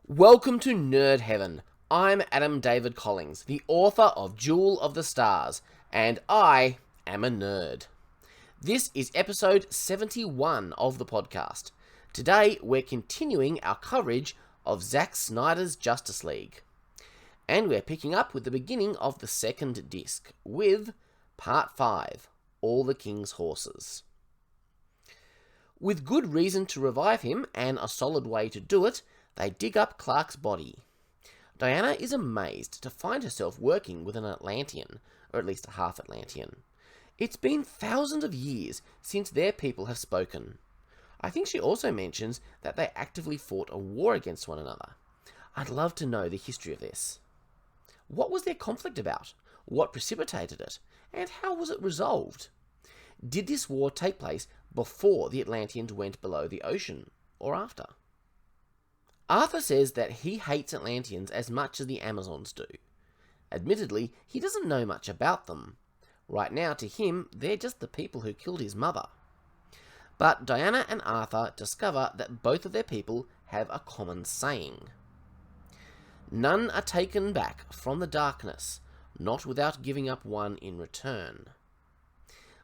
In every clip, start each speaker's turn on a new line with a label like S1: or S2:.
S1: Welcome to Nerd Heaven. I'm Adam David Collins, the author of Jewel of the Stars, and I am a nerd. This is episode 71 of the podcast. Today, we're continuing our coverage of Zack Snyder's Justice League. And we're picking up with the beginning of the second disc, with Part 5, All the King's Horses. With good reason to revive him, and a solid way to do it, they dig up Clark's body. Diana is amazed to find herself working with an Atlantean, or at least a half Atlantean. It's been thousands of years since their people have spoken. I think she also mentions that they actively fought a war against one another. I'd love to know the history of this. What was their conflict about? What precipitated it? And how was it resolved? Did this war take place before the Atlanteans went below the ocean, or after? Arthur says that he hates Atlanteans as much as the Amazons do. Admittedly, he doesn't know much about them. Right now, to him, they're just the people who killed his mother. But Diana and Arthur discover that both of their people have a common saying. None are taken back from the darkness, not without giving up one in return.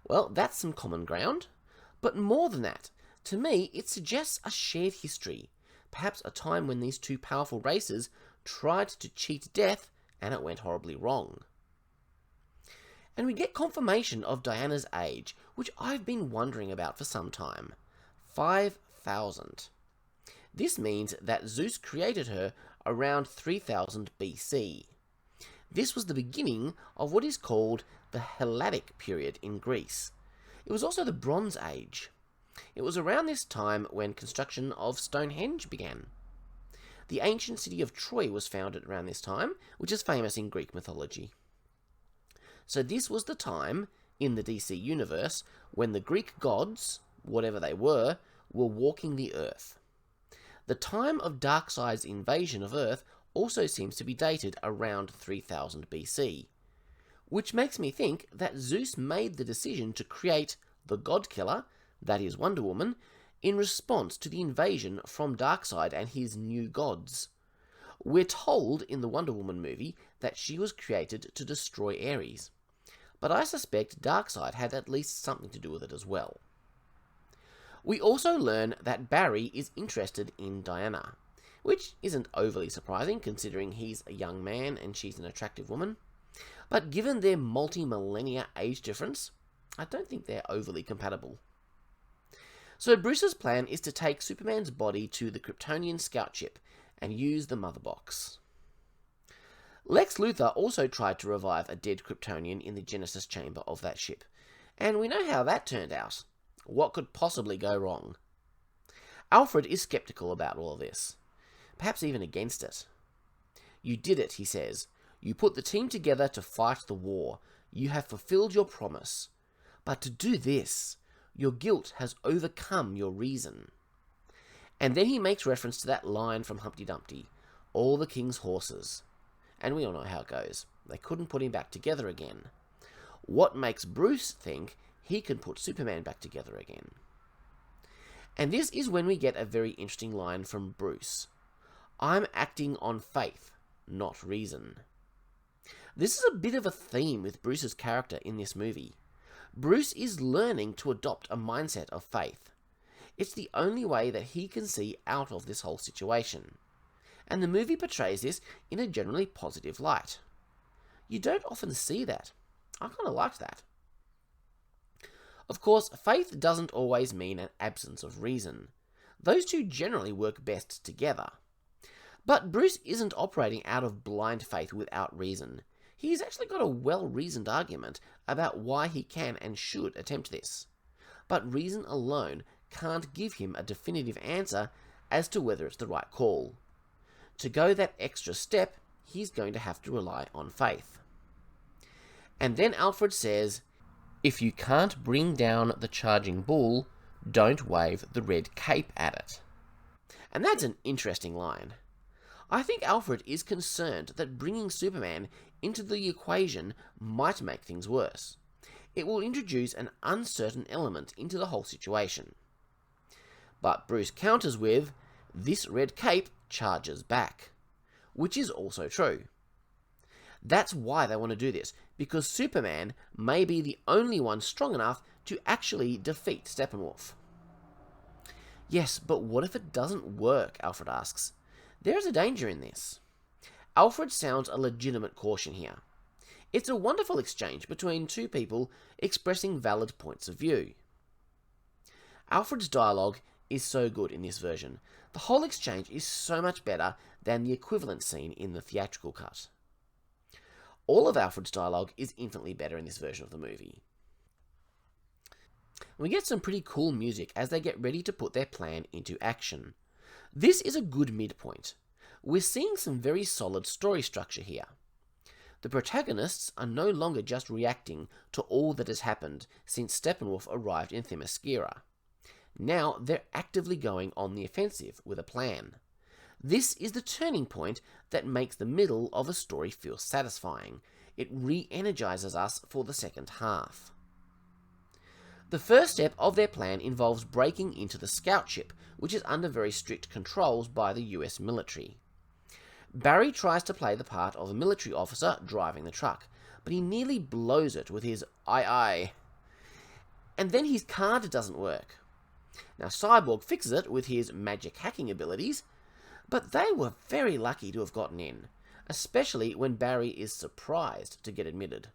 S1: Well, that's some common ground. But more than that, to me, it suggests a shared history. Perhaps a time when these two powerful races tried to cheat death and it went horribly wrong. And we get confirmation of Diana's age, which I've been wondering about for some time. 5,000. This means that Zeus created her around 3000 BC. This was the beginning of what is called the Helladic period in Greece. It was also the Bronze Age. It was around this time when construction of Stonehenge began. The ancient city of Troy was founded around this time, which is famous in Greek mythology. So this was the time, in the DC universe, when the Greek gods, whatever they were walking the earth. The time of Darkseid's invasion of Earth also seems to be dated around 3000 BC, which makes me think that Zeus made the decision to create the God Killer, that is Wonder Woman, in response to the invasion from Darkseid and his new gods. We're told in the Wonder Woman movie that she was created to destroy Ares, but I suspect Darkseid had at least something to do with it as well. We also learn that Barry is interested in Diana, which isn't overly surprising considering he's a young man and she's an attractive woman, but given their multi-millennia age difference, I don't think they're overly compatible. So Bruce's plan is to take Superman's body to the Kryptonian scout ship and use the mother box. Lex Luthor also tried to revive a dead Kryptonian in the Genesis chamber of that ship, and we know how that turned out. What could possibly go wrong? Alfred is skeptical about all of this, perhaps even against it. You did it, he says. You put the team together to fight the war. You have fulfilled your promise. But to do this, your guilt has overcome your reason. And then he makes reference to that line from Humpty Dumpty, all the king's horses. And we all know how it goes. They couldn't put him back together again. What makes Bruce think he can put Superman back together again? And this is when we get a very interesting line from Bruce. I'm acting on faith, not reason. This is a bit of a theme with Bruce's character in this movie. Bruce is learning to adopt a mindset of faith. It's the only way that he can see out of this whole situation. And the movie portrays this in a generally positive light. You don't often see that. I kind of liked that. Of course, faith doesn't always mean an absence of reason. Those two generally work best together. But Bruce isn't operating out of blind faith without reason. He's actually got a well-reasoned argument about why he can and should attempt this. But reason alone can't give him a definitive answer as to whether it's the right call. To go that extra step, he's going to have to rely on faith. And then Alfred says, if you can't bring down the charging bull, don't wave the red cape at it. And that's an interesting line. I think Alfred is concerned that bringing Superman into the equation might make things worse. It will introduce an uncertain element into the whole situation. But Bruce counters with, this red cape charges back, which is also true. That's why they want to do this, because Superman may be the only one strong enough to actually defeat Steppenwolf. Yes, but what if it doesn't work, Alfred asks. There is a danger in this. Alfred sounds a legitimate caution here. It's a wonderful exchange between two people expressing valid points of view. Alfred's dialogue is so good in this version. The whole exchange is so much better than the equivalent scene in the theatrical cut. All of Alfred's dialogue is infinitely better in this version of the movie. We get some pretty cool music as they get ready to put their plan into action. This is a good midpoint. We're seeing some very solid story structure here. The protagonists are no longer just reacting to all that has happened since Steppenwolf arrived in Themyscira. Now they're actively going on the offensive with a plan. This is the turning point that makes the middle of a story feel satisfying. It re-energizes us for the second half. The first step of their plan involves breaking into the scout ship, which is under very strict controls by the US military. Barry tries to play the part of a military officer driving the truck, but he nearly blows it with his "aye aye." And then his card doesn't work. Now Cyborg fixes it with his magic hacking abilities, but they were very lucky to have gotten in, especially when Barry is surprised to get admitted.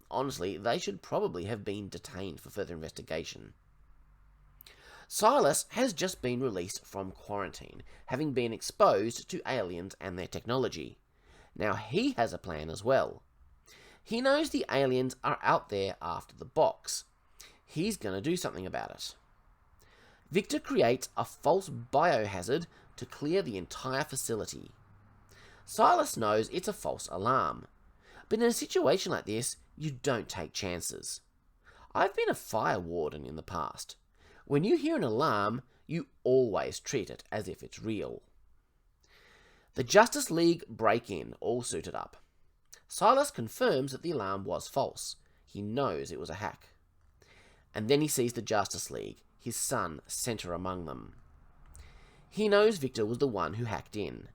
S1: Honestly, they should probably have been detained for further investigation. Silas has just been released from quarantine, having been exposed to aliens and their technology. Now he has a plan as well. He knows the aliens are out there after the box. He's going to do something about it. Victor creates a false biohazard to clear the entire facility. Silas knows it's a false alarm, but in a situation like this, you don't take chances. I've been a fire warden in the past. When you hear an alarm, you always treat it as if it's real. The Justice League break in, all suited up. Silas confirms that the alarm was false. He knows it was a hack. And then he sees the Justice League, his son, center among them. He knows Victor was the one who hacked in,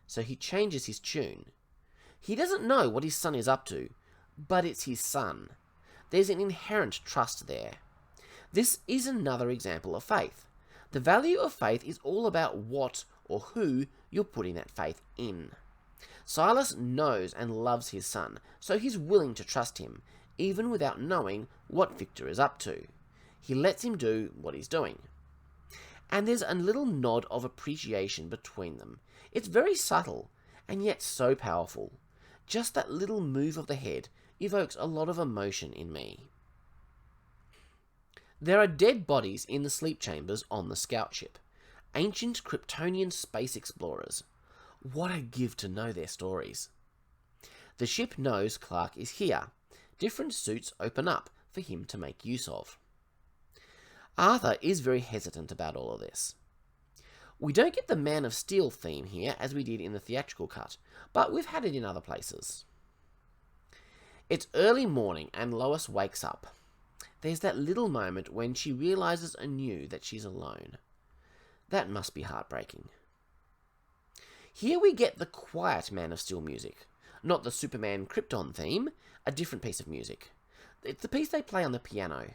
S1: so he changes his tune. He doesn't know what his son is up to, but it's his son. There's an inherent trust there. This is another example of faith. The value of faith is all about what or who you're putting that faith in. Silas knows and loves his son, so he's willing to trust him, even without knowing what Victor is up to. He lets him do what he's doing. And there's a little nod of appreciation between them. It's very subtle, and yet so powerful. Just that little move of the head evokes a lot of emotion in me. There are dead bodies in the sleep chambers on the scout ship. Ancient Kryptonian space explorers. What I'd give to know their stories. The ship knows Clark is here. Different suits open up for him to make use of. Arthur is very hesitant about all of this. We don't get the Man of Steel theme here as we did in the theatrical cut, but we've had it in other places. It's early morning and Lois wakes up. There's that little moment when she realizes anew that she's alone. That must be heartbreaking. Here we get the quiet Man of Steel music, not the Superman Krypton theme, a different piece of music. It's the piece they play on the piano.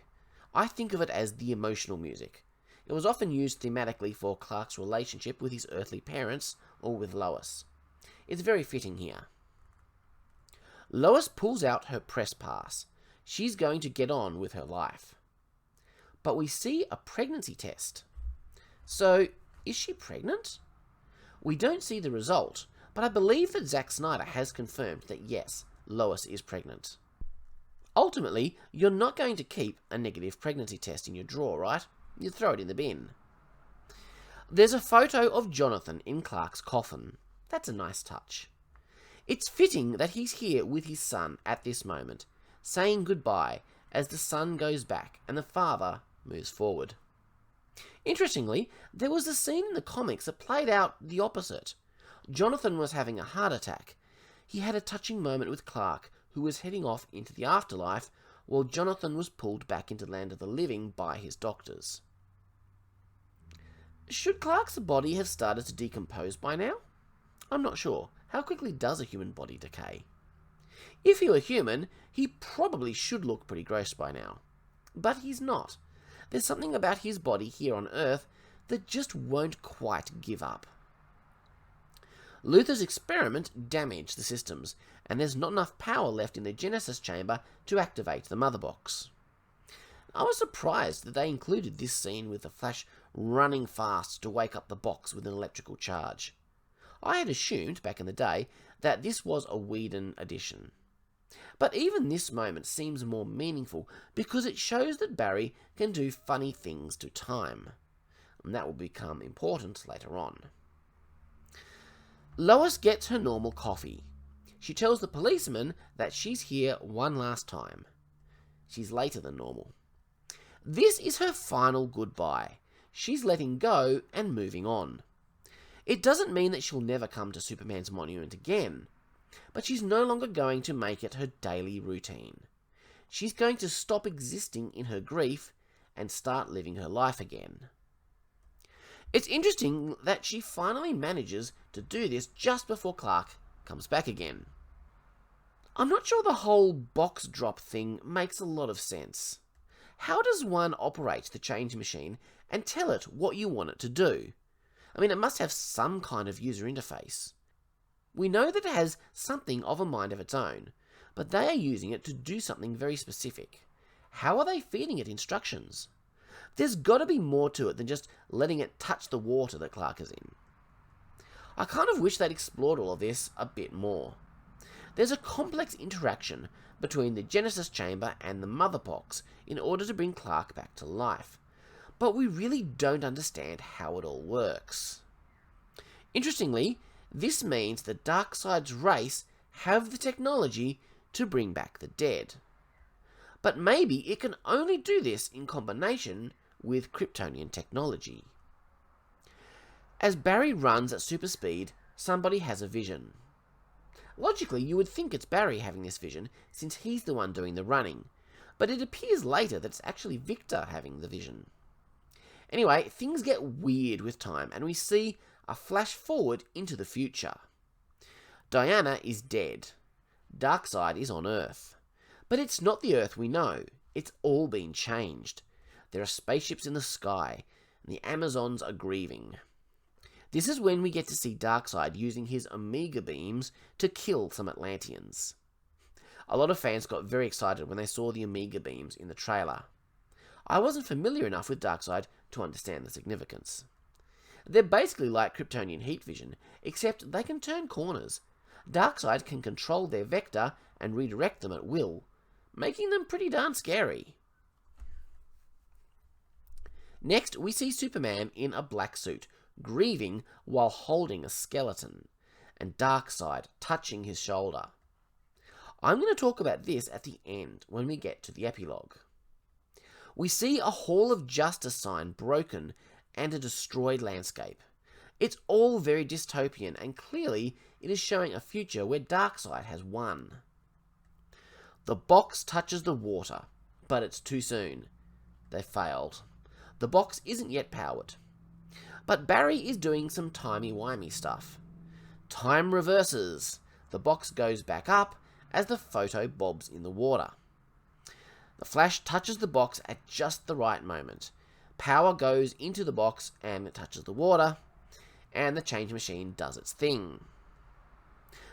S1: I think of it as the emotional music. It was often used thematically for Clark's relationship with his earthly parents or with Lois. It's very fitting here. Lois pulls out her press pass. She's going to get on with her life. But we see a pregnancy test. So, is she pregnant? We don't see the result, but I believe that Zack Snyder has confirmed that yes, Lois is pregnant. Ultimately, you're not going to keep a negative pregnancy test in your drawer, right? You throw it in the bin. There's a photo of Jonathan in Clark's coffin. That's a nice touch. It's fitting that he's here with his son at this moment, saying goodbye as the son goes back and the father moves forward. Interestingly, there was a scene in the comics that played out the opposite. Jonathan was having a heart attack. He had a touching moment with Clark, who was heading off into the afterlife, while Jonathan was pulled back into the land of the living by his doctors. Should Clark's body have started to decompose by now? I'm not sure. How quickly does a human body decay? If he were human, he probably should look pretty gross by now. But he's not. There's something about his body here on Earth that just won't quite give up. Luthor's experiment damaged the systems, and there's not enough power left in the Genesis chamber to activate the mother box. I was surprised that they included this scene with the Flash running fast to wake up the box with an electrical charge. I had assumed, back in the day, that this was a Whedon addition. But even this moment seems more meaningful because it shows that Barry can do funny things to time. And that will become important later on. Lois gets her normal coffee. She tells the policeman that she's here one last time. She's later than normal. This is her final goodbye. She's letting go and moving on. It doesn't mean that she'll never come to Superman's monument again, but she's no longer going to make it her daily routine. She's going to stop existing in her grief and start living her life again. It's interesting that she finally manages to do this just before Clark comes back again. I'm not sure the whole box drop thing makes a lot of sense. How does one operate the change machine and tell it what you want it to do? I mean, it must have some kind of user interface. We know that it has something of a mind of its own, but they are using it to do something very specific. How are they feeding it instructions? There's got to be more to it than just letting it touch the water that Clark is in. I kind of wish they'd explored all of this a bit more. There's a complex interaction between the Genesis chamber and the mother box in order to bring Clark back to life, but we really don't understand how it all works. Interestingly, this means that Darkseid's race have the technology to bring back the dead. But maybe it can only do this in combination with Kryptonian technology. As Barry runs at super speed, somebody has a vision. Logically, you would think it's Barry having this vision, since he's the one doing the running, but it appears later that it's actually Victor having the vision. Anyway, things get weird with time, and we see a flash forward into the future. Diana is dead. Darkseid is on Earth. But it's not the Earth we know. It's all been changed. There are spaceships in the sky, and the Amazons are grieving. This is when we get to see Darkseid using his Omega beams to kill some Atlanteans. A lot of fans got very excited when they saw the Omega beams in the trailer. I wasn't familiar enough with Darkseid to understand the significance. They're basically like Kryptonian heat vision, except they can turn corners. Darkseid can control their vector and redirect them at will, making them pretty darn scary. Next, we see Superman in a black suit, grieving while holding a skeleton, and Darkseid touching his shoulder. I'm going to talk about this at the end when we get to the epilogue. We see a Hall of Justice sign broken and a destroyed landscape. It's all very dystopian, and clearly it is showing a future where Darkseid has won. The box touches the water, but it's too soon. They failed. The box isn't yet powered. But Barry is doing some timey-wimey stuff. Time reverses. The box goes back up as the photo bobs in the water. The Flash touches the box at just the right moment. Power goes into the box and it touches the water, and the change machine does its thing.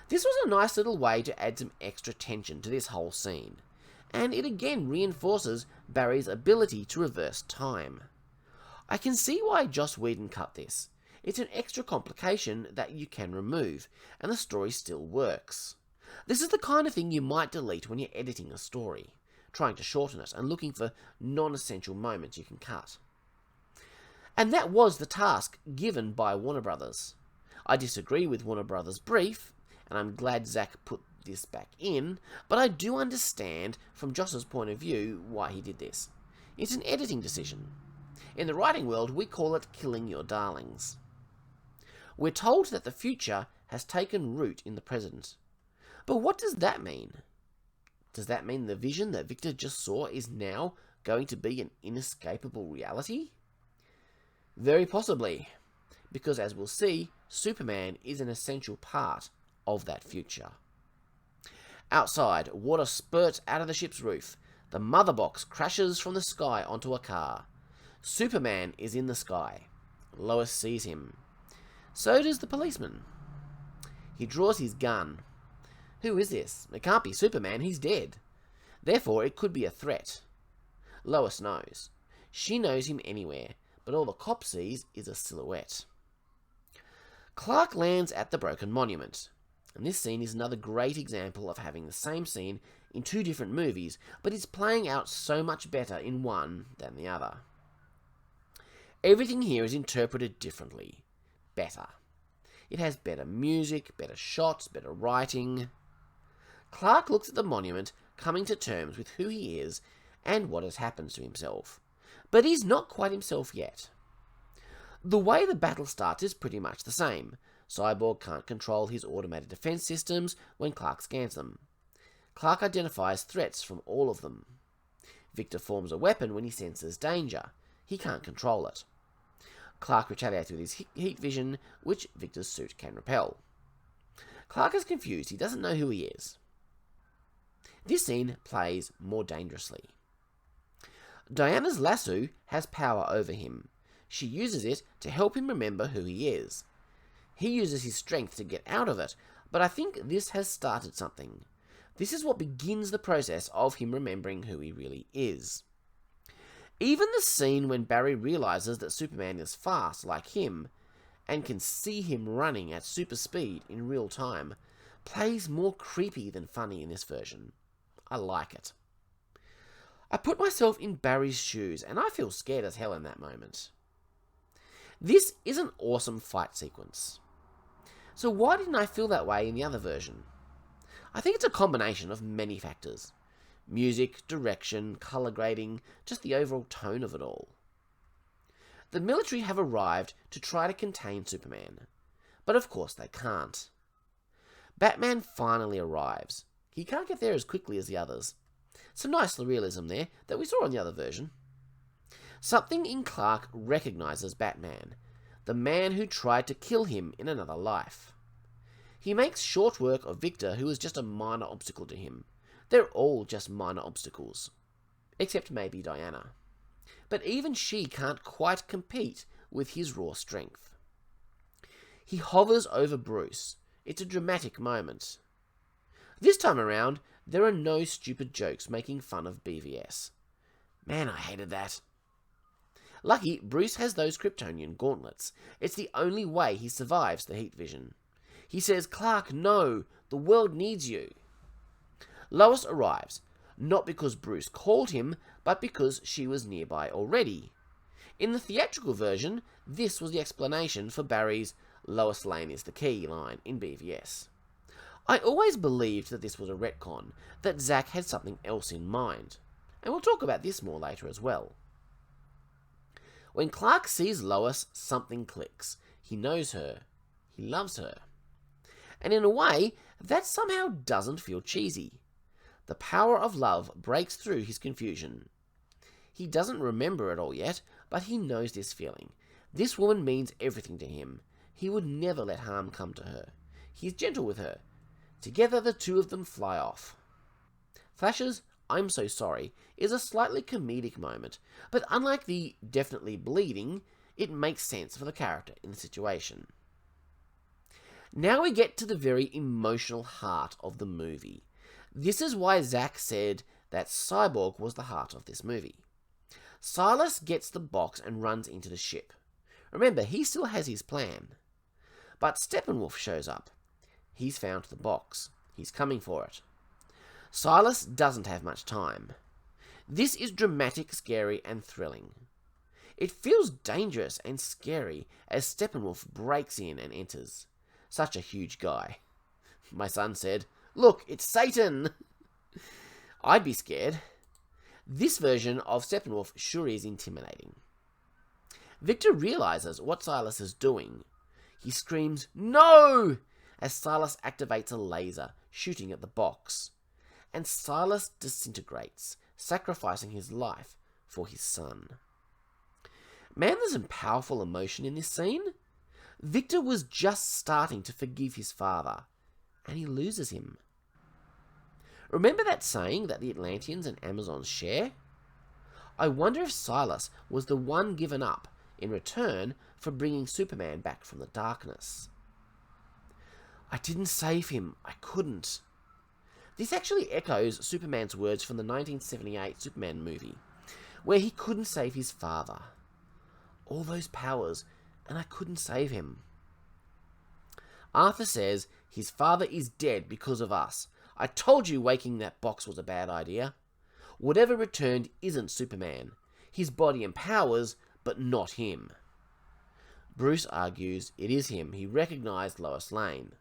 S1: This was a nice little way to add some extra tension to this whole scene, and it again reinforces Barry's ability to reverse time. I can see why Joss Whedon cut this. It's an extra complication that you can remove, and the story still works. This is the kind of thing you might delete when you're editing a story, trying to shorten it and looking for non-essential moments you can cut. And that was the task given by Warner Brothers. I disagree with Warner Brothers' brief, and I'm glad Zack put this back in, but I do understand from Joss's point of view why he did this. It's an editing decision. In the writing world, we call it killing your darlings. We're told that the future has taken root in the present. But what does that mean? Does that mean the vision that Victor just saw is now going to be an inescapable reality? Very possibly, because as we'll see, Superman is an essential part of that future. Outside, water spurts out of the ship's roof. The mother box crashes from the sky onto a car. Superman is in the sky. Lois sees him. So does the policeman. He draws his gun. Who is this? It can't be Superman, he's dead. Therefore, it could be a threat. Lois knows. She knows him anywhere, but all the cop sees is a silhouette. Clark lands at the broken monument, and this scene is another great example of having the same scene in two different movies, but it's playing out so much better in one than the other. Everything here is interpreted differently. Better. It has better music, better shots, better writing. Clark looks at the monument, coming to terms with who he is and what has happened to himself. But he's not quite himself yet. The way the battle starts is pretty much the same. Cyborg can't control his automated defense systems when Clark scans them. Clark identifies threats from all of them. Victor forms a weapon when he senses danger. He can't control it. Clark retaliates with his heat vision, which Victor's suit can repel. Clark is confused. He doesn't know who he is. This scene plays more dangerously. Diana's lasso has power over him. She uses it to help him remember who he is. He uses his strength to get out of it, but I think this has started something. This is what begins the process of him remembering who he really is. Even the scene when Barry realizes that Superman is fast like him, and can see him running at super speed in real time, plays more creepy than funny in this version. I like it. I put myself in Barry's shoes, and I feel scared as hell in that moment. This is an awesome fight sequence. So why didn't I feel that way in the other version? I think it's a combination of many factors. Music, direction, colour grading, just the overall tone of it all. The military have arrived to try to contain Superman, but of course they can't. Batman finally arrives. He can't get there as quickly as the others. Some nice realism there that we saw in the other version. Something in Clark recognises Batman, the man who tried to kill him in another life. He makes short work of Victor, who is just a minor obstacle to him. They're all just minor obstacles. Except maybe Diana. But even she can't quite compete with his raw strength. He hovers over Bruce. It's a dramatic moment. This time around, there are no stupid jokes making fun of BVS. Man, I hated that. Lucky, Bruce has those Kryptonian gauntlets. It's the only way he survives the heat vision. He says, "Clark, no, the world needs you." Lois arrives, not because Bruce called him, but because she was nearby already. In the theatrical version, this was the explanation for Barry's "Lois Lane is the key" line in BVS. I always believed that this was a retcon, that Zack had something else in mind, and we'll talk about this more later as well. When Clark sees Lois, something clicks. He knows her. He loves her. And in a way, that somehow doesn't feel cheesy. The power of love breaks through his confusion. He doesn't remember it all yet, but he knows this feeling. This woman means everything to him. He would never let harm come to her. He's gentle with her. Together the two of them fly off. Flash's "I'm so sorry" is a slightly comedic moment, but unlike the "definitely bleeding," it makes sense for the character in the situation. Now we get to the very emotional heart of the movie. This is why Zack said that Cyborg was the heart of this movie. Silas gets the box and runs into the ship. Remember, he still has his plan. But Steppenwolf shows up. He's found the box. He's coming for it. Silas doesn't have much time. This is dramatic, scary, and thrilling. It feels dangerous and scary as Steppenwolf breaks in and enters. Such a huge guy. My son said, "Look, it's Satan!" I'd be scared. This version of Steppenwolf sure is intimidating. Victor realizes what Silas is doing. He screams, "No!" as Silas activates a laser, shooting at the box. And Silas disintegrates, sacrificing his life for his son. Man, there's some powerful emotion in this scene. Victor was just starting to forgive his father, and he loses him. Remember that saying that the Atlanteans and Amazons share? I wonder if Silas was the one given up in return for bringing Superman back from the darkness. I didn't save him. I couldn't. This actually echoes Superman's words from the 1978 Superman movie, where he couldn't save his father. All those powers, and I couldn't save him. Arthur says his father is dead because of us. I told you waking that box was a bad idea. Whatever returned isn't Superman. His body and powers, but not him. Bruce argues it is him. He recognized Lois Lane.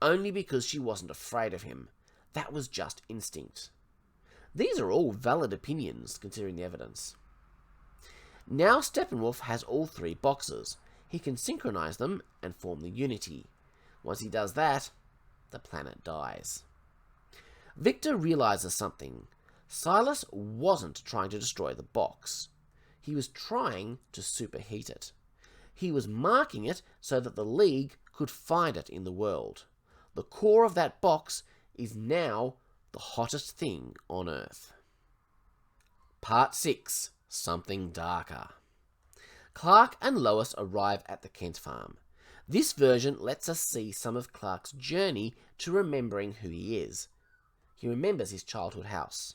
S1: Only because she wasn't afraid of him. That was just instinct. These are all valid opinions, considering the evidence. Now Steppenwolf has all three boxes. He can synchronize them and form the Unity. Once he does that, the planet dies. Victor realizes something. Silas wasn't trying to destroy the box. He was trying to superheat it. He was marking it so that the League could find it in the world. The core of that box is now the hottest thing on Earth. Part 6. Something Darker. Clark and Lois arrive at the Kent farm. This version lets us see some of Clark's journey to remembering who he is. He remembers his childhood house.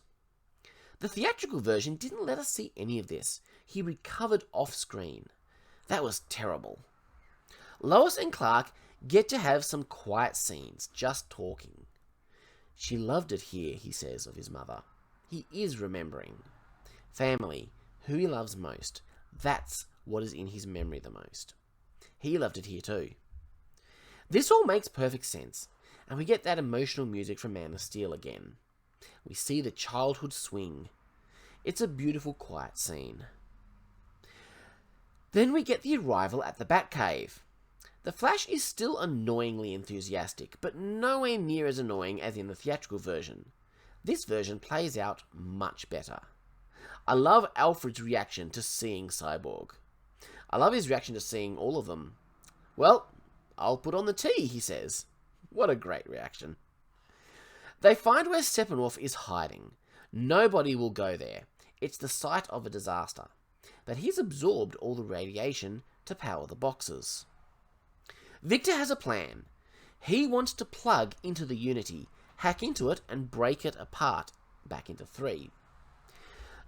S1: The theatrical version didn't let us see any of this. He recovered off-screen. That was terrible. Lois and Clark get to have some quiet scenes, just talking. She loved it here, he says of his mother. He is remembering. Family, who he loves most. That's what is in his memory the most. He loved it here too. This all makes perfect sense, and we get that emotional music from Man of Steel again. We see the childhood swing. It's a beautiful, quiet scene. Then we get the arrival at the Batcave. The Flash is still annoyingly enthusiastic, but nowhere near as annoying as in the theatrical version. This version plays out much better. I love Alfred's reaction to seeing Cyborg. I love his reaction to seeing all of them. Well, I'll put on the tea, he says. What a great reaction. They find where Steppenwolf is hiding. Nobody will go there. It's the site of a disaster. But he's absorbed all the radiation to power the boxes. Victor has a plan. He wants to plug into the Unity, hack into it, and break it apart back into three.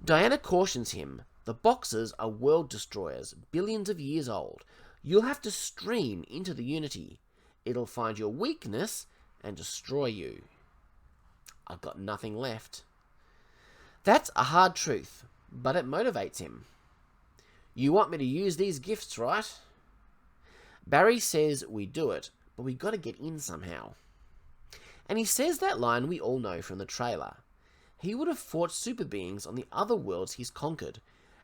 S1: Diana cautions him. The boxes are world destroyers, billions of years old. You'll have to stream into the Unity. It'll find your weakness and destroy you. I've got nothing left. That's a hard truth, but it motivates him. You want me to use these gifts, right? Barry says we do it, but we got to get in somehow. And he says that line we all know from the trailer. He would have fought super beings on the other worlds he's conquered,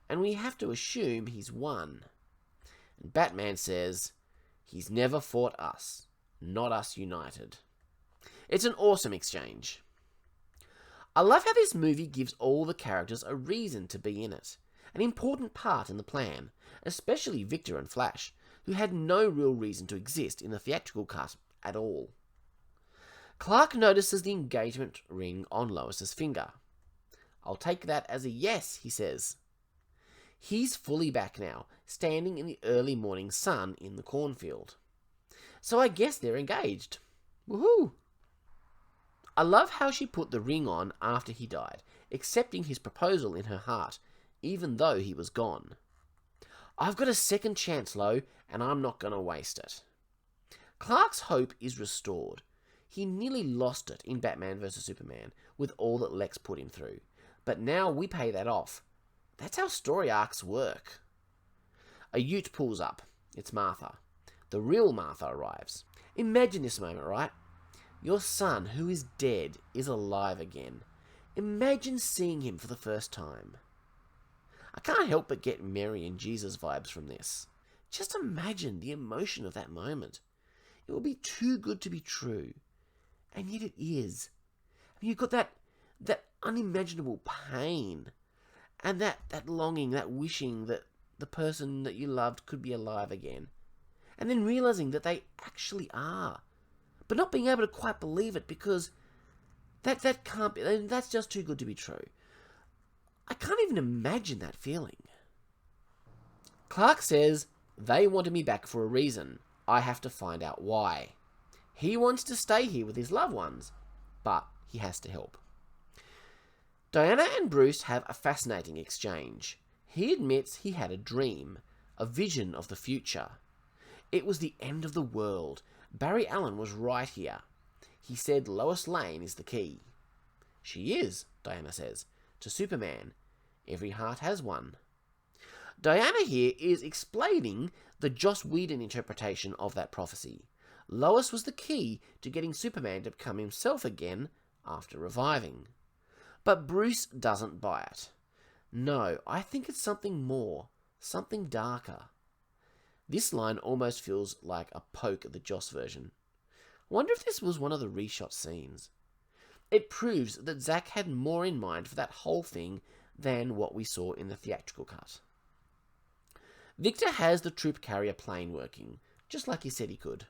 S1: and we have to assume he's won. And Batman says, he's never fought us, not us united. It's an awesome exchange. I love how this movie gives all the characters a reason to be in it, an important part in the plan, especially Victor and Flash, who had no real reason to exist in the theatrical cut at all. Clark notices the engagement ring on Lois's finger. I'll take that as a yes, he says. He's fully back now, standing in the early morning sun in the cornfield. So I guess they're engaged. Woohoo! I love how she put the ring on after he died, accepting his proposal in her heart, even though he was gone. I've got a second chance, Lo, and I'm not going to waste it. Clark's hope is restored. He nearly lost it in Batman vs Superman with all that Lex put him through, but now we pay that off. That's how story arcs work. A ute pulls up. It's Martha. The real Martha arrives. Imagine this moment, right? Your son, who is dead, is alive again. Imagine seeing him for the first time. I can't help but get Mary and Jesus vibes from this. Just imagine the emotion of that moment. It will be too good to be true. And yet it is. I mean, you've got that unimaginable pain. And that longing, that wishing, that the person that you loved could be alive again. And then realizing that they actually are. But not being able to quite believe it because that can't be, that's just too good to be true. I can't even imagine that feeling. Clark says, they wanted me back for a reason. I have to find out why. He wants to stay here with his loved ones, but he has to help. Diana and Bruce have a fascinating exchange. He admits he had a dream, a vision of the future. It was the end of the world. Barry Allen was right here. He said Lois Lane is the key. She is, Diana says, to Superman. Every heart has one. Diana here is explaining the Joss Whedon interpretation of that prophecy. Lois was the key to getting Superman to become himself again after reviving. But Bruce doesn't buy it. No, I think it's something more, something darker. This line almost feels like a poke at the Joss version. I wonder if this was one of the reshot scenes. It proves that Zack had more in mind for that whole thing than what we saw in the theatrical cut. Victor has the troop carrier plane working, just like he said he could.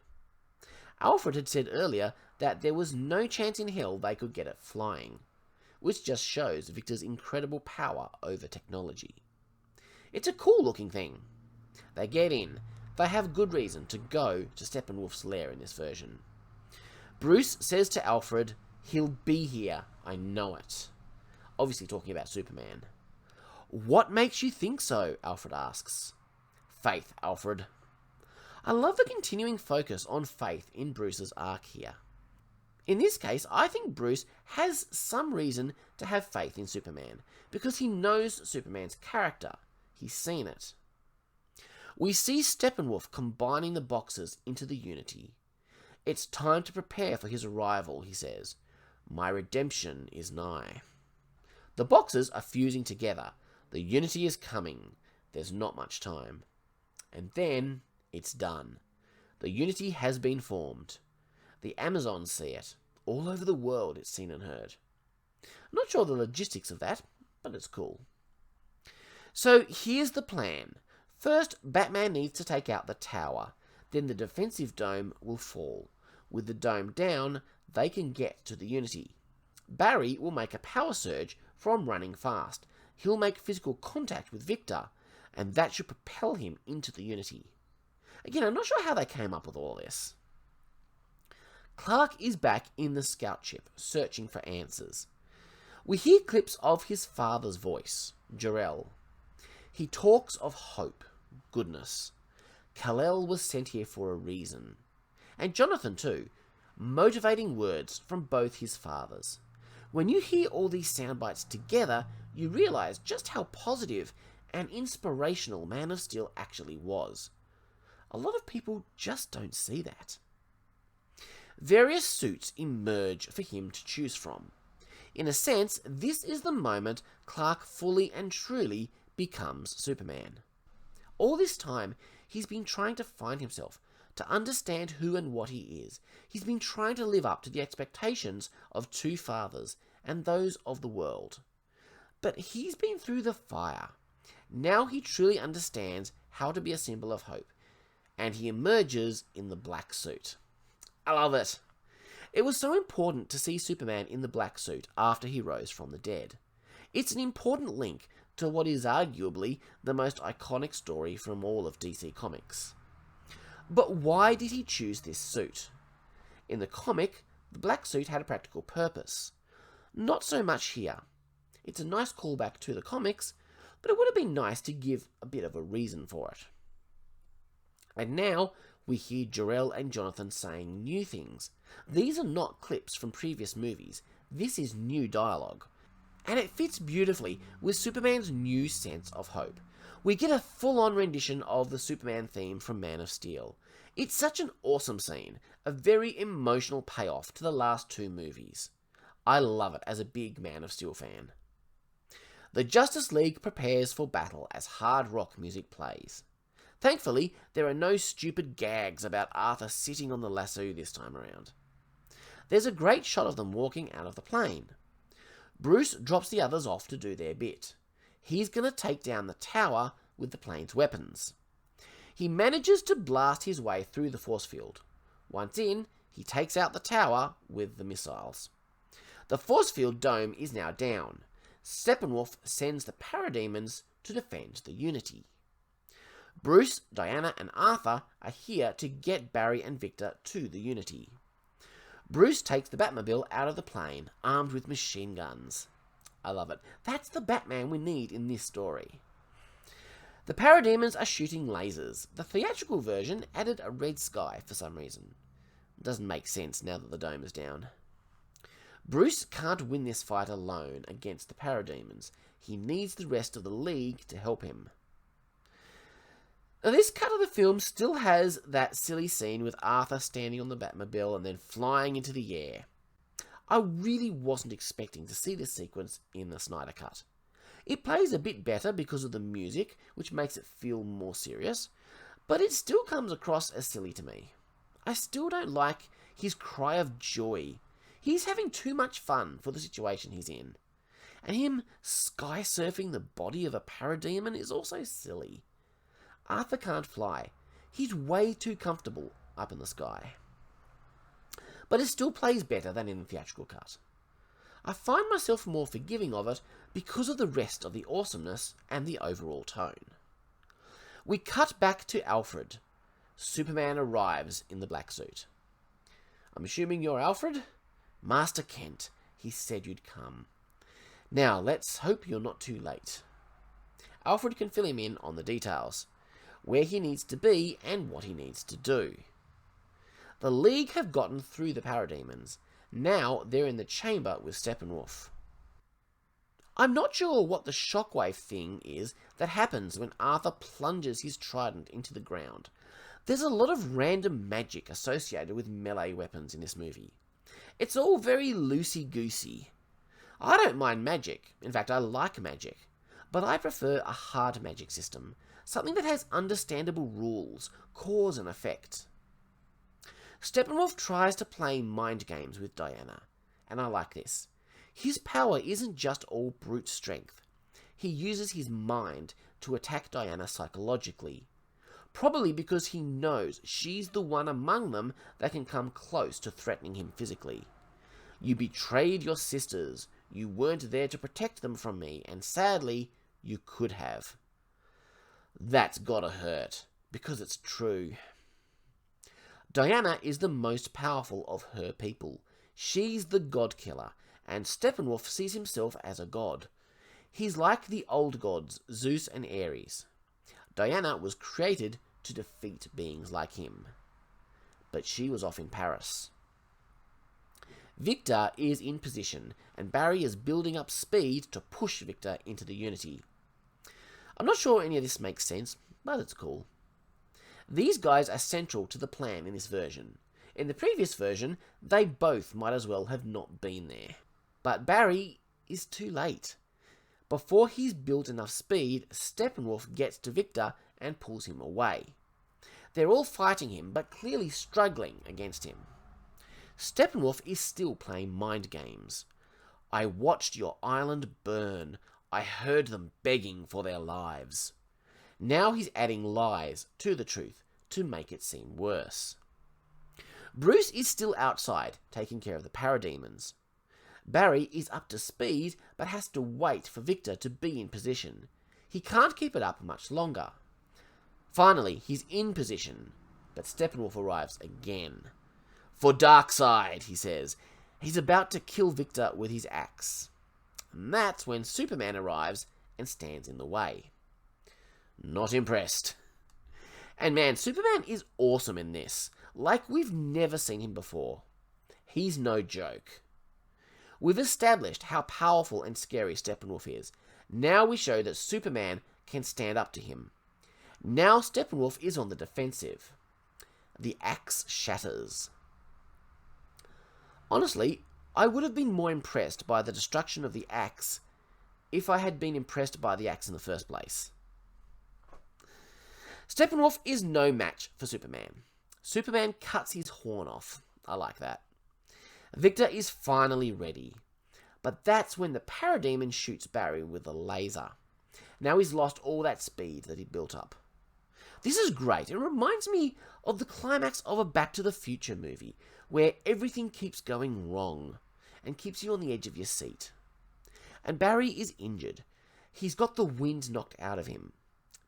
S1: Alfred had said earlier that there was no chance in hell they could get it flying, which just shows Victor's incredible power over technology. It's a cool looking thing. They get in. They have good reason to go to Steppenwolf's lair in this version. Bruce says to Alfred, he'll be here, I know it. Obviously talking about Superman. What makes you think so? Alfred asks. Faith, Alfred. I love the continuing focus on faith in Bruce's arc here. In this case, I think Bruce has some reason to have faith in Superman, because he knows Superman's character. He's seen it. We see Steppenwolf combining the boxes into the Unity. It's time to prepare for his arrival, he says. My redemption is nigh. The boxes are fusing together. The Unity is coming. There's not much time. And then it's done. The Unity has been formed. The Amazons see it. All over the world it's seen and heard. I'm not sure the logistics of that, but it's cool. So here's the plan. First, Batman needs to take out the tower. Then the defensive dome will fall. With the dome down, they can get to the Unity. Barry will make a power surge from running fast. He'll make physical contact with Victor, and that should propel him into the Unity. Again, I'm not sure how they came up with all this. Clark is back in the scout ship, searching for answers. We hear clips of his father's voice, Jor-El. He talks of hope, goodness. Kal-El was sent here for a reason. And Jonathan too, motivating words from both his fathers. When you hear all these sound bites together, you realise just how positive and inspirational Man of Steel actually was. A lot of people just don't see that. Various suits emerge for him to choose from. In a sense, this is the moment Clark fully and truly becomes Superman. All this time, he's been trying to find himself, to understand who and what he is. He's been trying to live up to the expectations of two fathers and those of the world. But he's been through the fire. Now he truly understands how to be a symbol of hope, and he emerges in the black suit. I love it. It was so important to see Superman in the black suit after he rose from the dead. It's an important link to what is arguably the most iconic story from all of DC Comics. But why did he choose this suit? In the comic, the black suit had a practical purpose. Not so much here. It's a nice callback to the comics, but it would have been nice to give a bit of a reason for it. And now, we hear Jor-El and Jonathan saying new things. These are not clips from previous movies. This is new dialogue. And it fits beautifully with Superman's new sense of hope. We get a full-on rendition of the Superman theme from Man of Steel. It's such an awesome scene, a very emotional payoff to the last two movies. I love it as a big Man of Steel fan. The Justice League prepares for battle as hard rock music plays. Thankfully, there are no stupid gags about Arthur sitting on the lasso this time around. There's a great shot of them walking out of the plane. Bruce drops the others off to do their bit. He's going to take down the tower with the plane's weapons. He manages to blast his way through the force field. Once in, he takes out the tower with the missiles. The force field dome is now down. Steppenwolf sends the parademons to defend the Unity. Bruce, Diana, and Arthur are here to get Barry and Victor to the Unity. Bruce takes the Batmobile out of the plane, armed with machine guns. I love it. That's the Batman we need in this story. The parademons are shooting lasers. The theatrical version added a red sky for some reason. It doesn't make sense now that the dome is down. Bruce can't win this fight alone against the parademons. He needs the rest of the League to help him. Now, this cut of the film still has that silly scene with Arthur standing on the Batmobile and then flying into the air. I really wasn't expecting to see this sequence in the Snyder Cut. It plays a bit better because of the music, which makes it feel more serious, but it still comes across as silly to me. I still don't like his cry of joy. He's having too much fun for the situation he's in. And him sky surfing the body of a parademon is also silly. Arthur can't fly. He's way too comfortable up in the sky. But it still plays better than in the theatrical cut. I find myself more forgiving of it because of the rest of the awesomeness and the overall tone. We cut back to Alfred. Superman arrives in the black suit. I'm assuming you're Alfred? Master Kent, he said you'd come. Now, let's hope you're not too late. Alfred can fill him in on the details, where he needs to be and what he needs to do. The League have gotten through the parademons. Now they're in the chamber with Steppenwolf. I'm not sure what the shockwave thing is that happens when Arthur plunges his trident into the ground. There's a lot of random magic associated with melee weapons in this movie. It's all very loosey-goosey. I don't mind magic. In fact, I like magic. But I prefer a hard magic system. Something that has understandable rules, cause and effect. Steppenwolf tries to play mind games with Diana, and I like this. His power isn't just all brute strength. He uses his mind to attack Diana psychologically, probably because he knows she's the one among them that can come close to threatening him physically. You betrayed your sisters, you weren't there to protect them from me, and sadly, you could have. That's gotta hurt, because it's true. Diana is the most powerful of her people. She's the god killer, and Steppenwolf sees himself as a god. He's like the old gods, Zeus and Ares. Diana was created to defeat beings like him. But she was off in Paris. Victor is in position, and Barry is building up speed to push Victor into the Unity. I'm not sure any of this makes sense, but it's cool. These guys are central to the plan in this version. In the previous version, they both might as well have not been there. But Barry is too late. Before he's built enough speed, Steppenwolf gets to Victor and pulls him away. They're all fighting him, but clearly struggling against him. Steppenwolf is still playing mind games. I watched your island burn. I heard them begging for their lives. Now he's adding lies to the truth to make it seem worse. Bruce is still outside, taking care of the parademons. Barry is up to speed, but has to wait for Victor to be in position. He can't keep it up much longer. Finally, he's in position, but Steppenwolf arrives again. For Darkseid, he says. He's about to kill Victor with his axe. And that's when Superman arrives and stands in the way. Not impressed. And man, Superman is awesome in this. Like we've never seen him before. He's no joke. We've established how powerful and scary Steppenwolf is. Now we show that Superman can stand up to him. Now Steppenwolf is on the defensive. The axe shatters. Honestly, I would have been more impressed by the destruction of the axe if I had been impressed by the axe in the first place. Steppenwolf is no match for Superman. Superman cuts his horn off. I like that. Victor is finally ready. But that's when the parademon shoots Barry with a laser. Now he's lost all that speed that he'd built up. This is great. It reminds me of the climax of a Back to the Future movie, where everything keeps going wrong and keeps you on the edge of your seat. And Barry is injured. He's got the wind knocked out of him.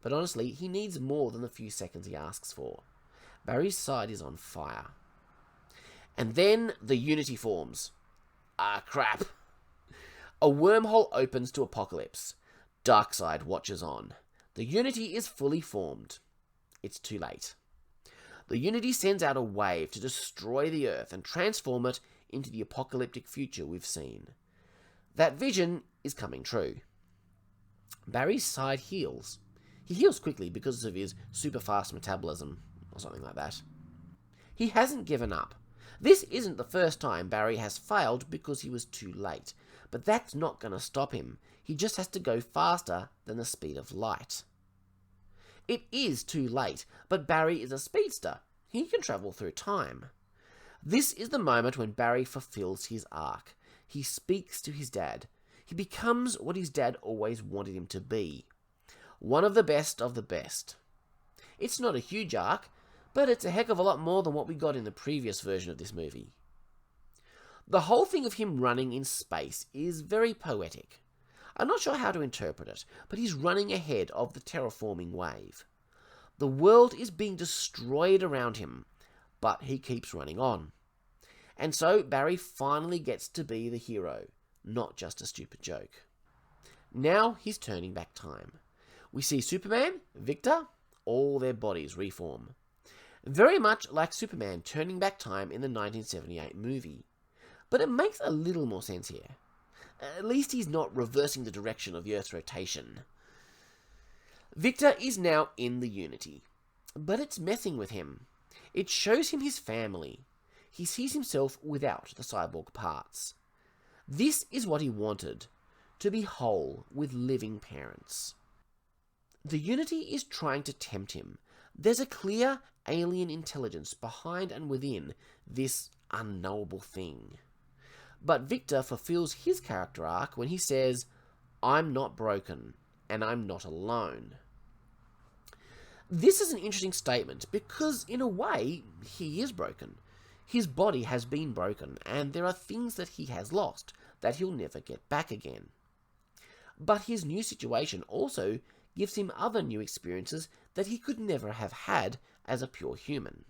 S1: But honestly, he needs more than the few seconds he asks for. Barry's side is on fire. And then the Unity forms. Ah, crap. A wormhole opens to Apocalypse. Darkseid watches on. The Unity is fully formed. It's too late. The Unity sends out a wave to destroy the Earth and transform it into the apocalyptic future we've seen. That vision is coming true. Barry's side heals. He heals quickly because of his super fast metabolism, or something like that. He hasn't given up. This isn't the first time Barry has failed because he was too late, but that's not going to stop him. He just has to go faster than the speed of light. It is too late, but Barry is a speedster. He can travel through time. This is the moment when Barry fulfills his arc. He speaks to his dad. He becomes what his dad always wanted him to be. One of the best of the best. It's not a huge arc, but it's a heck of a lot more than what we got in the previous version of this movie. The whole thing of him running in space is very poetic. I'm not sure how to interpret it, but he's running ahead of the terraforming wave. The world is being destroyed around him, but he keeps running on. And so Barry finally gets to be the hero, not just a stupid joke. Now he's turning back time. We see Superman, Victor, all their bodies reform. Very much like Superman turning back time in the 1978 movie. But it makes a little more sense here. At least he's not reversing the direction of the Earth's rotation. Victor is now in the Unity, but it's messing with him. It shows him his family. He sees himself without the cyborg parts. This is what he wanted, to be whole with living parents. The Unity is trying to tempt him. There's a clear alien intelligence behind and within this unknowable thing. But Victor fulfills his character arc when he says, "I'm not broken, and I'm not alone." This is an interesting statement because, in a way, he is broken. His body has been broken, and there are things that he has lost that he'll never get back again. But his new situation also gives him other new experiences that he could never have had as a pure human.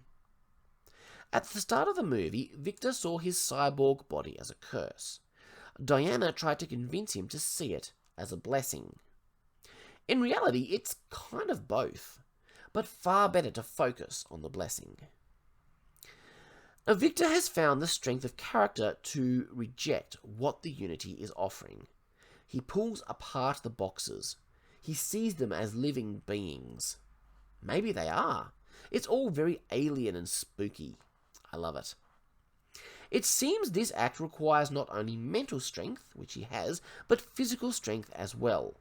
S1: At the start of the movie, Victor saw his cyborg body as a curse. Diana tried to convince him to see it as a blessing. In reality, it's kind of both, but far better to focus on the blessing. Now, Victor has found the strength of character to reject what the Unity is offering. He pulls apart the boxes. He sees them as living beings. Maybe they are. It's all very alien and spooky. I love it. It seems this act requires not only mental strength, which he has, but physical strength as well.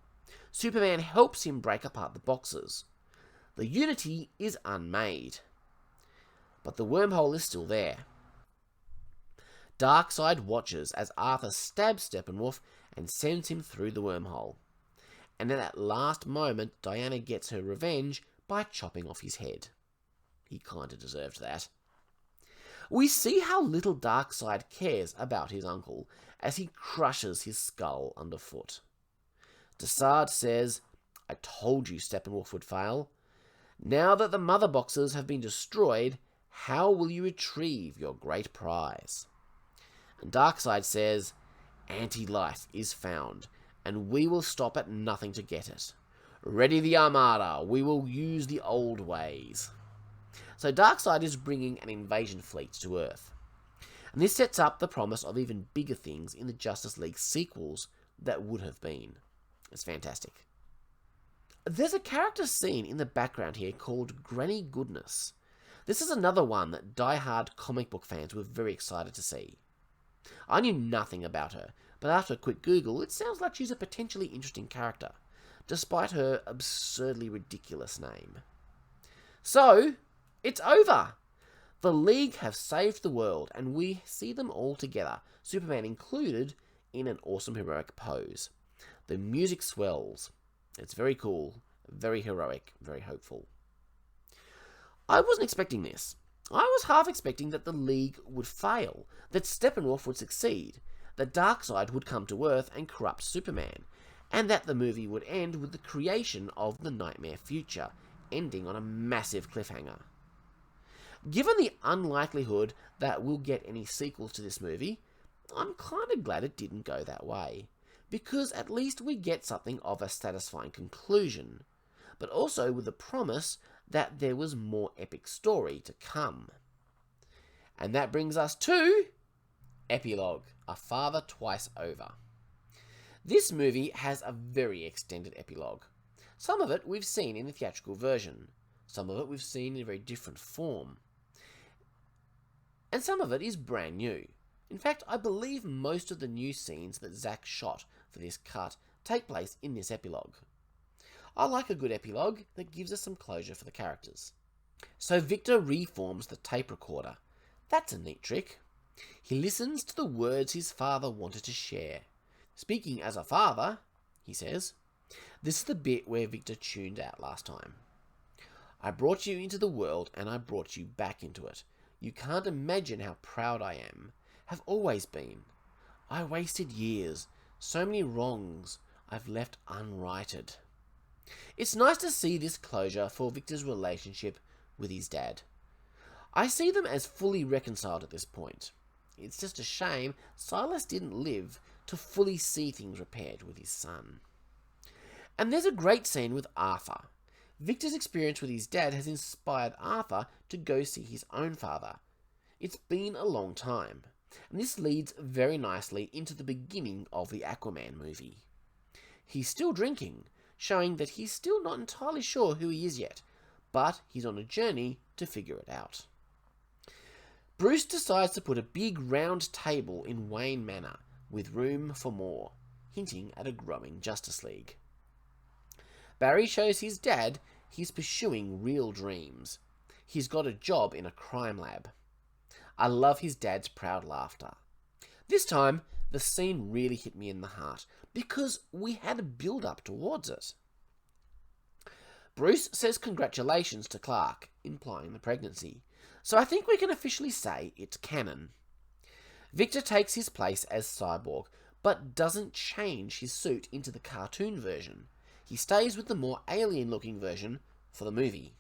S1: Superman helps him break apart the boxes. The Unity is unmade. But the wormhole is still there. Darkseid watches as Arthur stabs Steppenwolf and sends him through the wormhole. And at that last moment, Diana gets her revenge by chopping off his head. He kinda deserved that. We see how little Darkseid cares about his uncle as he crushes his skull underfoot. Darkseid says, "I told you Steppenwolf would fail. Now that the mother boxes have been destroyed, how will you retrieve your great prize?" And Darkseid says, "Anti-life is found, and we will stop at nothing to get it. Ready the Armada, we will use the old ways." So Darkseid is bringing an invasion fleet to Earth. And this sets up the promise of even bigger things in the Justice League sequels that would have been. It's fantastic. There's a character scene in the background here called Granny Goodness. This is another one that die-hard comic book fans were very excited to see. I knew nothing about her, but after a quick Google, it sounds like she's a potentially interesting character, despite her absurdly ridiculous name. So, it's over! The League have saved the world, and we see them all together, Superman included, in an awesome heroic pose. The music swells. It's very cool, very heroic, very hopeful. I wasn't expecting this. I was half expecting that the League would fail, that Steppenwolf would succeed, that Darkseid would come to Earth and corrupt Superman, and that the movie would end with the creation of the Nightmare Future, ending on a massive cliffhanger. Given the unlikelihood that we'll get any sequels to this movie, I'm kind of glad it didn't go that way, because at least we get something of a satisfying conclusion, but also with the promise that there was more epic story to come. And that brings us to Epilogue, A Father Twice Over. This movie has a very extended epilogue. Some of it we've seen in the theatrical version, some of it we've seen in a very different form, and some of it is brand new. In fact, I believe most of the new scenes that Zack shot for this cut take place in this epilogue. I like a good epilogue that gives us some closure for the characters. So Victor reforms the tape recorder. That's a neat trick. He listens to the words his father wanted to share. Speaking as a father, he says, this is the bit where Victor tuned out last time. I brought you into the world and I brought you back into it. You can't imagine how proud I am. Have always been. I wasted years. So many wrongs I've left unrighted. It's nice to see this closure for Victor's relationship with his dad. I see them as fully reconciled at this point. It's just a shame Silas didn't live to fully see things repaired with his son. And there's a great scene with Arthur. Victor's experience with his dad has inspired Arthur to go see his own father. It's been a long time, and this leads very nicely into the beginning of the Aquaman movie. He's still drinking, showing that he's still not entirely sure who he is yet, but he's on a journey to figure it out. Bruce decides to put a big round table in Wayne Manor, with room for more, hinting at a growing Justice League. Barry shows his dad he's pursuing real dreams. He's got a job in a crime lab. I love his dad's proud laughter. This time, the scene really hit me in the heart, because we had a build-up towards it. Bruce says congratulations to Clark, implying the pregnancy, so I think we can officially say it's canon. Victor takes his place as Cyborg, but doesn't change his suit into the cartoon version. He stays with the more alien-looking version for the movie.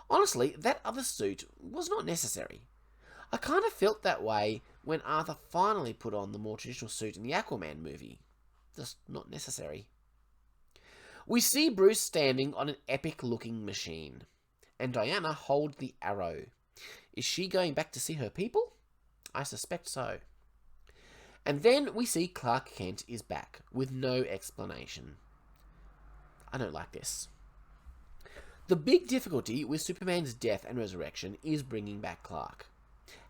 S1: Honestly, that other suit was not necessary. I kind of felt that way when Arthur finally put on the more traditional suit in the Aquaman movie. Just not necessary. We see Bruce standing on an epic-looking machine, and Diana holds the arrow. Is she going back to see her people? I suspect so. And then we see Clark Kent is back, with no explanation. I don't like this. The big difficulty with Superman's death and resurrection is bringing back Clark.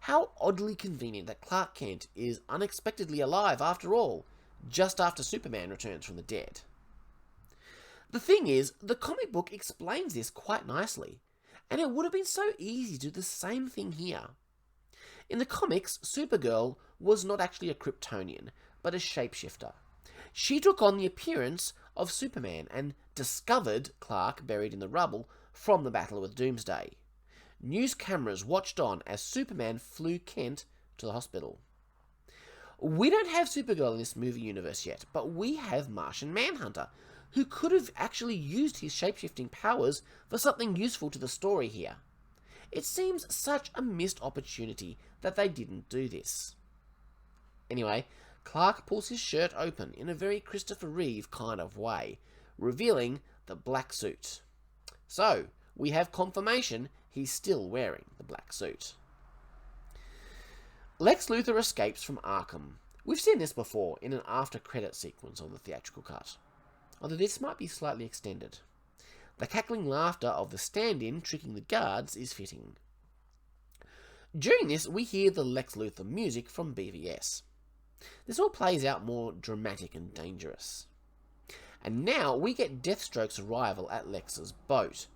S1: How oddly convenient that Clark Kent is unexpectedly alive after all, just after Superman returns from the dead. The thing is, the comic book explains this quite nicely, and it would have been so easy to do the same thing here. In the comics, Supergirl was not actually a Kryptonian, but a shapeshifter. She took on the appearance of Superman and discovered Clark buried in the rubble from the battle with Doomsday. News cameras watched on as Superman flew Kent to the hospital. We don't have Supergirl in this movie universe yet, but we have Martian Manhunter, who could have actually used his shapeshifting powers for something useful to the story here. It seems such a missed opportunity that they didn't do this. Anyway, Clark pulls his shirt open in a very Christopher Reeve kind of way, revealing the black suit. So, we have confirmation he's still wearing the black suit. Lex Luthor escapes from Arkham. We've seen this before in an after-credit sequence of the theatrical cut, although this might be slightly extended. The cackling laughter of the stand-in tricking the guards is fitting. During this, we hear the Lex Luthor music from BVS. This all plays out more dramatic and dangerous. And now we get Deathstroke's arrival at Lex's boat.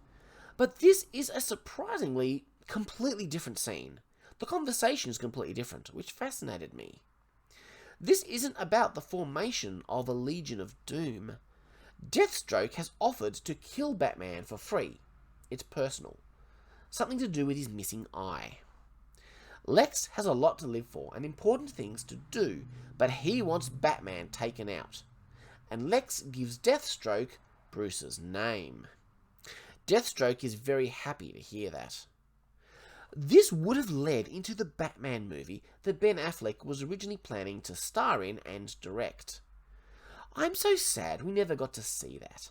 S1: But this is a surprisingly completely different scene. The conversation is completely different, which fascinated me. This isn't about the formation of a Legion of Doom. Deathstroke has offered to kill Batman for free. It's personal. Something to do with his missing eye. Lex has a lot to live for and important things to do, but he wants Batman taken out. And Lex gives Deathstroke Bruce's name. Deathstroke is very happy to hear that. This would have led into the Batman movie that Ben Affleck was originally planning to star in and direct. I'm so sad we never got to see that.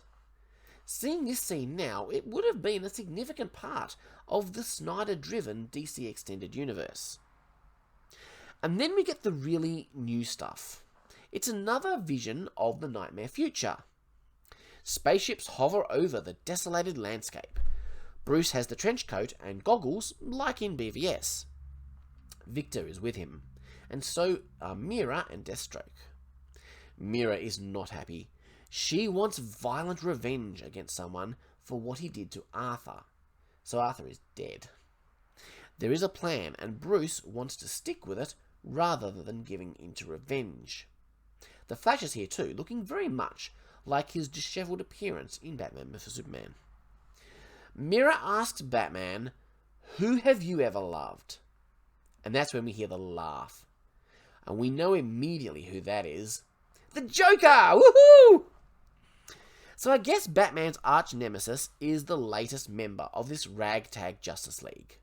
S1: Seeing this scene now, it would have been a significant part of the Snyder-driven DC Extended Universe. And then we get the really new stuff. It's another vision of the nightmare future. Spaceships hover over the desolated landscape. Bruce has the trench coat and goggles, like in BVS. Victor is with him, and so are Mira and Deathstroke. Mira is not happy. She wants violent revenge against someone for what he did to Arthur. So Arthur is dead. There is a plan, and Bruce wants to stick with it rather than giving into revenge. The Flash is here too, looking very much like his dishevelled appearance in Batman vs Superman. Mira asks Batman, "Who have you ever loved?" And that's when we hear the laugh. And we know immediately who that is. The Joker! Woohoo! So I guess Batman's arch nemesis is the latest member of this ragtag Justice League.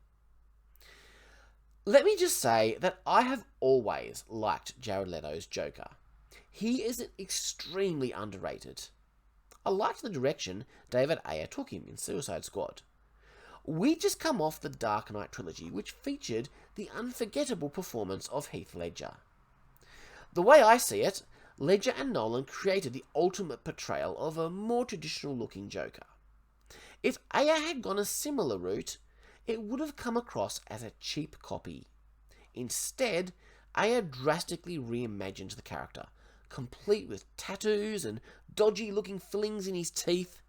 S1: Let me just say that I have always liked Jared Leto's Joker. He is extremely underrated. I liked the direction David Ayer took him in Suicide Squad. We just come off the Dark Knight trilogy, which featured the unforgettable performance of Heath Ledger. The way I see it, Ledger and Nolan created the ultimate portrayal of a more traditional-looking Joker. If Ayer had gone a similar route, it would have come across as a cheap copy. Instead, Ayer drastically reimagined the character, complete with tattoos and dodgy-looking fillings in his teeth.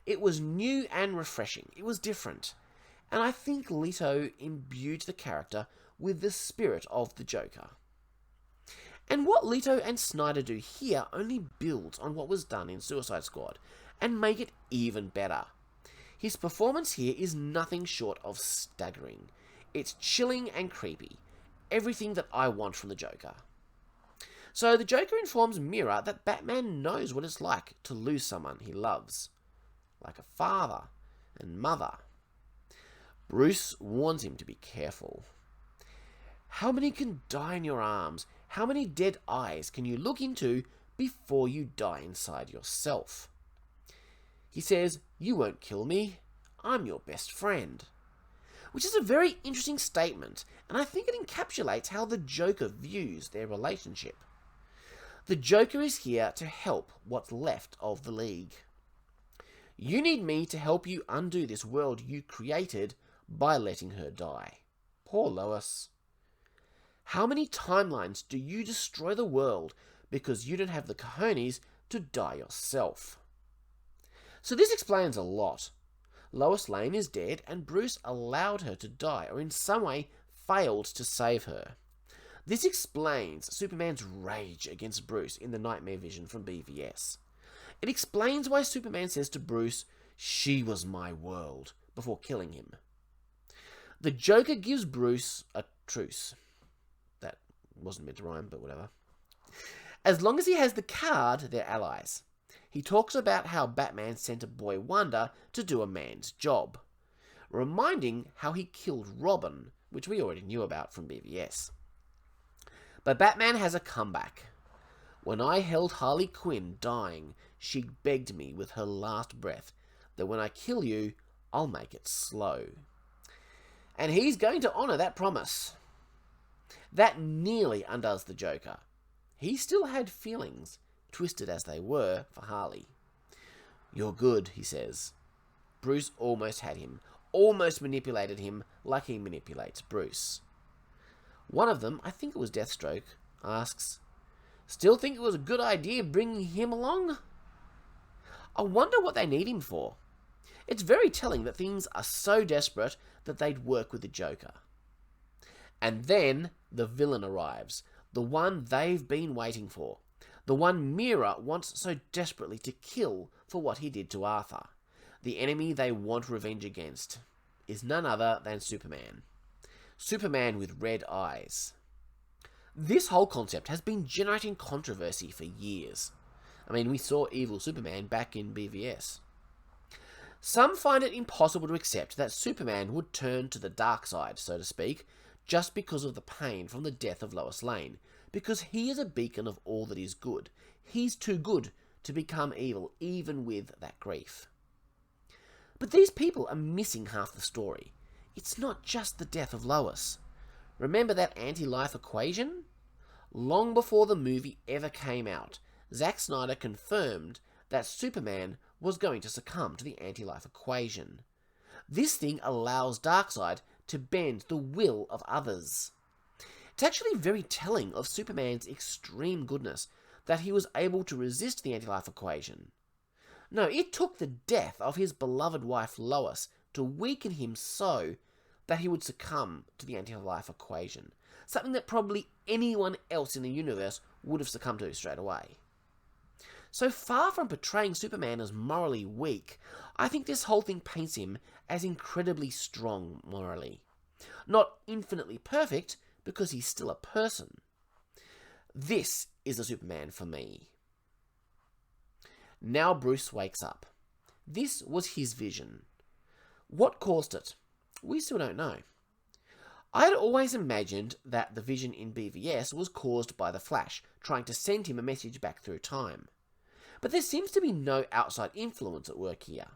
S1: It was new and refreshing. It was different. And I think Leto imbued the character with the spirit of the Joker. And what Leto and Snyder do here only builds on what was done in Suicide Squad, and make it even better. His performance here is nothing short of staggering. It's chilling and creepy. Everything that I want from the Joker. So the Joker informs Mira that Batman knows what it's like to lose someone he loves. Like a father and mother. Bruce warns him to be careful. How many can die in your arms? How many dead eyes can you look into before you die inside yourself? He says, "You won't kill me. I'm your best friend." Which is a very interesting statement, and I think it encapsulates how the Joker views their relationship. The Joker is here to help what's left of the League. You need me to help you undo this world you created by letting her die. Poor Lois. How many timelines do you destroy the world because you don't have the cojones to die yourself? So this explains a lot. Lois Lane is dead and Bruce allowed her to die, or in some way failed to save her. This explains Superman's rage against Bruce in the Nightmare Vision from BVS. It explains why Superman says to Bruce, "She was my world," before killing him. The Joker gives Bruce a truce. That wasn't meant to rhyme, but whatever. As long as he has the card, they're allies. He talks about how Batman sent a boy Wonder to do a man's job, reminding how he killed Robin, which we already knew about from BVS. But Batman has a comeback. "When I held Harley Quinn dying, she begged me with her last breath that when I kill you, I'll make it slow." And he's going to honour that promise. That nearly undoes the Joker. He still had feelings, twisted as they were, for Harley. "You're good," he says. Bruce almost had him, almost manipulated him like he manipulates Bruce. One of them, I think it was Deathstroke, asks, "Still think it was a good idea bringing him along?" I wonder what they need him for. It's very telling that things are so desperate that they'd work with the Joker. And then the villain arrives, the one they've been waiting for. The one Mira wants so desperately to kill for what he did to Arthur. The enemy they want revenge against is none other than Superman. Superman with red eyes. This whole concept has been generating controversy for years. I mean, we saw evil Superman back in BVS. Some find it impossible to accept that Superman would turn to the dark side, so to speak, just because of the pain from the death of Lois Lane, because he is a beacon of all that is good. He's too good to become evil, even with that grief. But these people are missing half the story. It's not just the death of Lois. Remember that anti-life equation? Long before the movie ever came out, Zack Snyder confirmed that Superman was going to succumb to the anti-life equation. This thing allows Darkseid to bend the will of others. It's actually very telling of Superman's extreme goodness that he was able to resist the anti-life equation. No, it took the death of his beloved wife Lois to weaken him so that he would succumb to the anti-life equation, something that probably anyone else in the universe would have succumbed to straight away. So far from portraying Superman as morally weak, I think this whole thing paints him as incredibly strong morally. Not infinitely perfect, because he's still a person. This is the Superman for me. Now Bruce wakes up. This was his vision. What caused it? We still don't know. I had always imagined that the vision in BVS was caused by the Flash, trying to send him a message back through time. But there seems to be no outside influence at work here.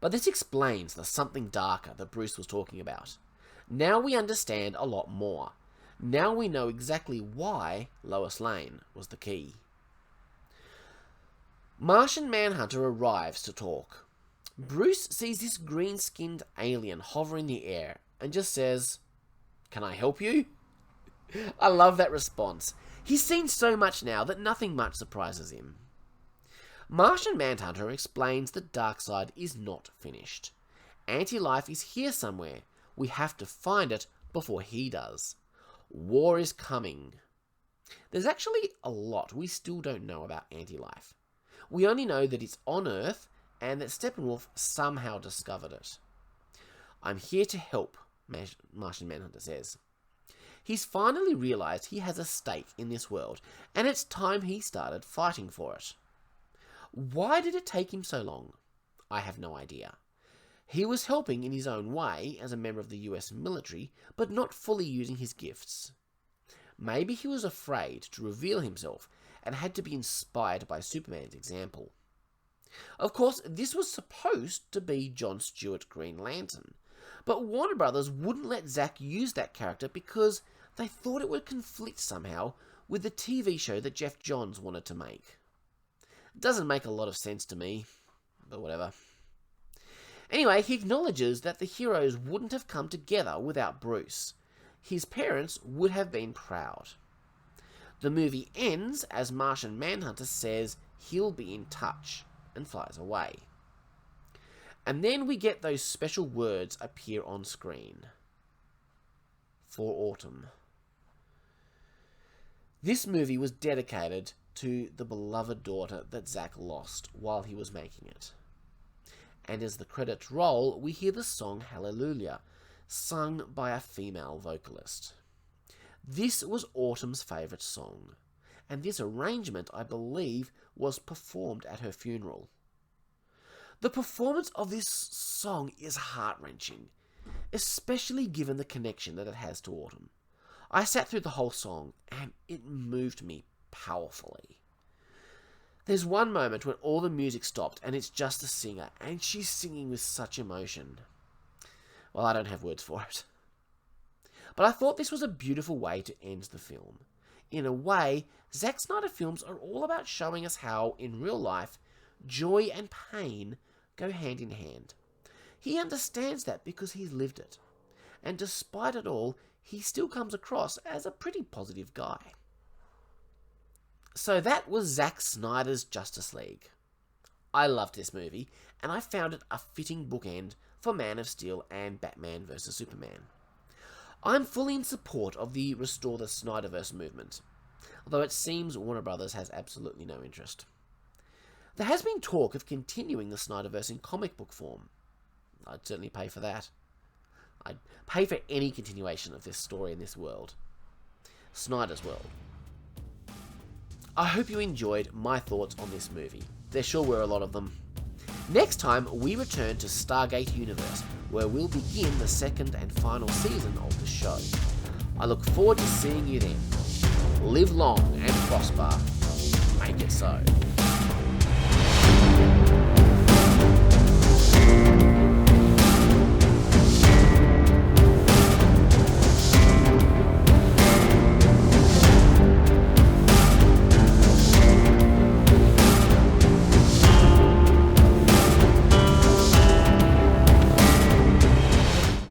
S1: But this explains the something darker that Bruce was talking about. Now we understand a lot more. Now we know exactly why Lois Lane was the key. Martian Manhunter arrives to talk. Bruce sees this green-skinned alien hover in the air and just says, "Can I help you?" I love that response. He's seen so much now that nothing much surprises him. Martian Manhunter explains that Darkseid is not finished. Anti-life is here somewhere. We have to find it before he does. War is coming. There's actually a lot we still don't know about anti-life. We only know that it's on Earth and that Steppenwolf somehow discovered it. "I'm here to help," Martian Manhunter says. He's finally realised he has a stake in this world, and it's time he started fighting for it. Why did it take him so long? I have no idea. He was helping in his own way as a member of the US military, but not fully using his gifts. Maybe he was afraid to reveal himself and had to be inspired by Superman's example. Of course, this was supposed to be Jon Stewart Green Lantern, but Warner Brothers wouldn't let Zack use that character because they thought it would conflict somehow with the TV show that Jeff Johns wanted to make. It doesn't make a lot of sense to me, but whatever. Anyway, he acknowledges that the heroes wouldn't have come together without Bruce. His parents would have been proud. The movie ends as Martian Manhunter says he'll be in touch and flies away. And then we get those special words appear on screen. For autumn. This movie was dedicated to the beloved daughter that Zack lost while he was making it. And as the credits roll, we hear the song Hallelujah, sung by a female vocalist. This was Autumn's favourite song, and this arrangement, I believe, was performed at her funeral. The performance of this song is heart-wrenching, especially given the connection that it has to Autumn. I sat through the whole song, and it moved me powerfully. There's one moment when all the music stopped and it's just the singer, and she's singing with such emotion. Well, I don't have words for it. But I thought this was a beautiful way to end the film. In a way, Zack Snyder films are all about showing us how, in real life, joy and pain go hand in hand. He understands that because he's lived it. And despite it all, he still comes across as a pretty positive guy. So that was Zack Snyder's Justice League. I loved this movie, and I found it a fitting bookend for Man of Steel and Batman vs Superman. I'm fully in support of the Restore the Snyderverse movement. although it seems Warner Brothers has absolutely no interest. There has been talk of continuing the Snyderverse in comic book form. I'd certainly pay for that. I'd pay for any continuation of this story in this world. Snyder's world. I hope you enjoyed my thoughts on this movie. There sure were a lot of them. Next time, we return to Stargate Universe, where we'll begin the second and final season of the show. I look forward to seeing you then. Live long and prosper. Make it so.